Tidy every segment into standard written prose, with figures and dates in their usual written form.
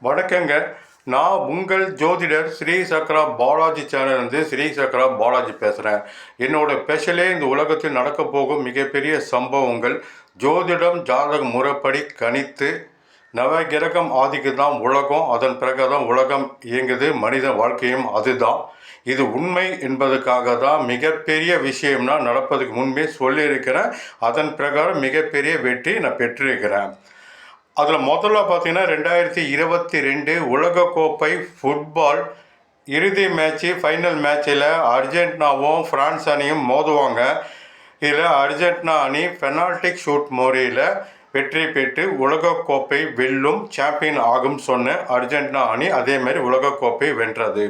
வணக்கங்க. நான் உங்கள் ஜோதிடர் ஸ்ரீ சக்ரா பாலாஜி சேனல்லேருந்து ஸ்ரீ சக்ரா பாலாஜி பேசுகிறேன். என்னோட ஸ்பெஷலே இந்த உலகத்தில் நடக்க போகும் மிகப்பெரிய சம்பவங்கள் ஜோதிடம் ஜாதக முறைப்படி கணித்து நவகிரகம் ஆதிக்கு தான் உலகம், அதன் பிறகு தான் உலகம் இயங்குது, மனித வாழ்க்கையும் அதுதான். இது உண்மை என்பதுக்காக தான் மிகப்பெரிய விஷயம்னா நடப்பதுக்கு முன்பே சொல்லியிருக்கிறேன். அதன் பிரகாரம் மிகப்பெரிய வெற்றி நான் பெற்றிருக்கிறேன். அதில் முதல்ல பார்த்தீங்கன்னா 2022 உலகக்கோப்பை ஃபுட்பால் இறுதி மேட்ச்சு ஃபைனல் மேட்ச்சில் அர்ஜென்டினாவும் ஃப்ரான்ஸ் அணியும் மோதுவாங்க. இதில் அர்ஜென்டினா அணி பெனால்டிக் ஷூட் முறையில் வெற்றி பெற்று உலகக்கோப்பை வெல்லும், சாம்பியன் ஆகும் சொன்ன அர்ஜென்டினா அணி அதேமாதிரி உலகக்கோப்பை வென்றது.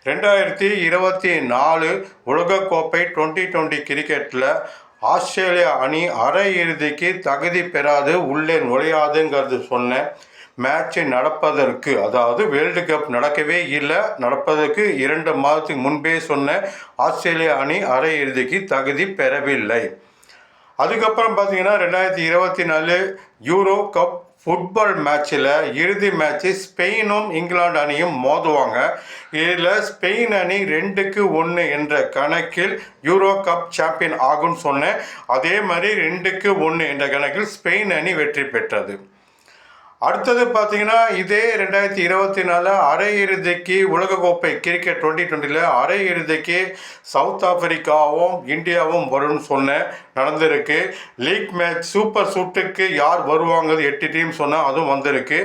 2024 உலகக்கோப்பை 2020 கிரிக்கெட்டில் ஆஸ்திரேலியா அணி அரையிறுதிக்கு தகுதி பெறாது, உள்ளே நுழையாதுங்கிறது சொன்ன மேட்ச்சு நடப்பதற்கு, அதாவது வேர்ல்டு கப் நடக்கவே இல்லை, நடப்பதற்கு 2 மாதத்துக்கு முன்பே சொன்ன ஆஸ்திரேலியா அணி அரையிறுதிக்கு தகுதி பெறவில்லை. அதுக்கப்புறம் பார்த்தீங்கன்னா 2024 யூரோ கப் ஃபுட்பால் மேட்ச்சில் இறுதி மேட்ச்சு ஸ்பெயினும் இங்கிலாந்து அணியும் மோதுவாங்க. இதில் ஸ்பெயின் அணி 2-1 என்ற கணக்கில் யூரோ கப் சாம்பியன் ஆகும்னு சொன்னேன். அதே மாதிரி 2-1 என்ற கணக்கில் ஸ்பெயின் அணி வெற்றி பெற்றது. அடுத்தது பார்த்தீங்கன்னா இதே 2024 அரையிறுதிக்கு உலகக்கோப்பை கிரிக்கெட் 2020 அரையிறுதிக்கு சவுத் ஆப்பிரிக்காவும் இந்தியாவும் வரும்னு சொன்னேன், நடந்திருக்கு. லீக் மேட்ச் சூப்பர் சூட்டுக்கு யார் வருவாங்க 8 டீம் சொன்னால் அதுவும் வந்திருக்கு.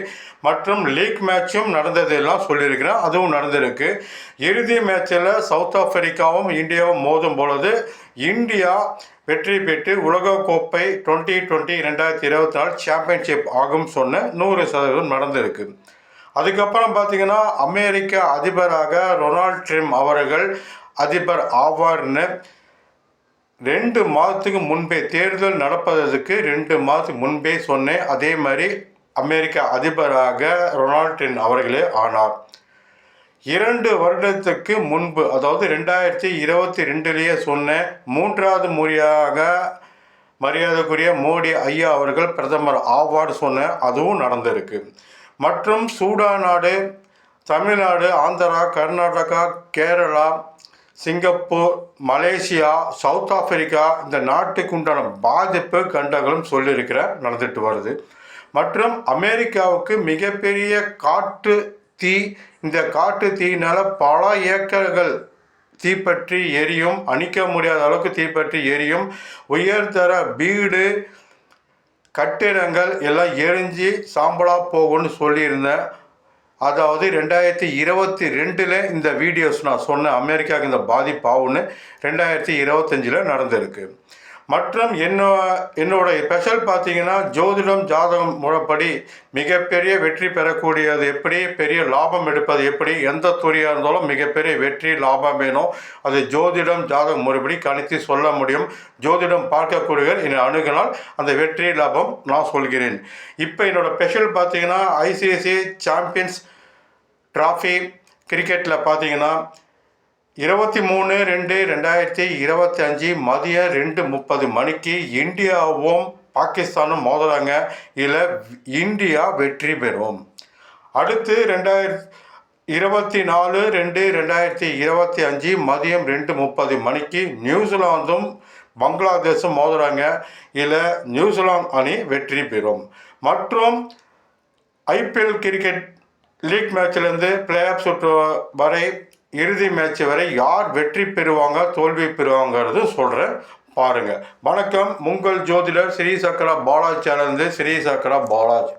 மற்றும் லீக் மேட்சும் நடந்ததெல்லாம் சொல்லியிருக்கிறேன், அதுவும் நடந்திருக்கு. இறுதி மேட்சில் சவுத் ஆப்பிரிக்காவும் இந்தியாவும் மோதும் பொழுது இந்தியா வெற்றி பெற்று உலகக்கோப்பை 2020 2024 சாம்பியன்ஷிப் ஆகும் சொன்ன 100% நடந்திருக்கு. அதுக்கப்புறம் பார்த்தீங்கன்னா அமெரிக்க அதிபராக டொனால்ட் ட்ரம்ப் அவர்கள் அதிபர் ஆவார்னு 2 மாதத்துக்கு முன்பே, தேர்தல் நடப்பதற்கு 2 மாதத்துக்கு முன்பே சொன்னேன். அதே மாதிரி அமெரிக்க அதிபராக டொனால்ட் ட்ரம்ப் அவர்களே ஆனார். 2 வருடத்துக்கு முன்பு, அதாவது 2022 சொன்ன 3வது முறையாக மரியாதைக்குரிய மோடி ஐயா அவர்கள் பிரதமர் ஆவார்டு சொன்ன, அதுவும் நடந்திருக்கு. மற்றும் சூடான் நாடு, Tamil Nadu, Andhra, Karnataka, Kerala, Singapore, Malaysia, south Africa இந்த நாட்டுக்கு உண்டான பாதிப்பு கண்டங்களும் சொல்லியிருக்கிற நடந்துட்டு வருது. மற்றும் அமெரிக்காவுக்கு மிகப்பெரிய காட்டு தீ, இந்த காட்டு தீயினால் பல ஏக்கர்கள் தீப்பற்றி எரியும், அணிக்க முடியாத அளவுக்கு தீப்பற்றி எரியும். உயர்தர வீடு கட்டிடங்கள் எல்லாம் எரிஞ்சு சாம்பலாக போகும்னு சொல்லியிருந்தேன். அதாவது 2022 இந்த வீடியோஸ் நான் சொன்னேன், அமெரிக்காவுக்கு இந்த பாதிப்பு ஆகும்னு 2025 நடந்திருக்கு. மற்றும் என்னோட ஸ்பெஷல் பார்த்தீங்கன்னா ஜோதிடம் ஜாதகம் முறைப்படி மிகப்பெரிய வெற்றி பெறக்கூடியது எப்படி, பெரிய லாபம் எடுப்பது எப்படி, எந்த துறையாக இருந்தாலும் மிகப்பெரிய வெற்றி லாபம் வேணும், அது ஜோதிடம் ஜாதகம் முறைப்படி கணித்து சொல்ல முடியும். ஜோதிடம் பார்க்கக்கூடியவர் என்னை அணுகினால் அந்த வெற்றி லாபம் நான் சொல்கிறேன். இப்போ என்னோட ஸ்பெஷல் பார்த்தீங்கன்னா ஐசிஐசிஐ சாம்பியன்ஸ் ட்ராஃபி கிரிக்கெட்டில் பார்த்தீங்கன்னா 23/2/2025 மதியம் 2:30 மணிக்கு இந்தியாவும் பாகிஸ்தானும் மோதுறாங்க. இதில் இந்தியா வெற்றி பெறும். அடுத்து 24/2/2025 மதியம் 2:30 மணிக்கு நியூசிலாந்தும் பங்களாதேஷும் மோதுறாங்க. இதில் நியூசிலாந்து அணி வெற்றி பெறும். மற்றும் ஐபிஎல் கிரிக்கெட் லீக் மேட்ச்லேருந்து பிளே ஆஃப் சுற்று வரை, இறுதி மேட்ச் வரை யார் வெற்றி பெறுவாங்க தோல்வி பெறுவாங்கிறது சொல்கிறேன், பாருங்கள். வணக்கம். உங்கள் ஜோதிடர் ஸ்ரீ சக்ரா பாலாஜி சேனல்ந்து ஸ்ரீ சக்ரா பாலாஜி.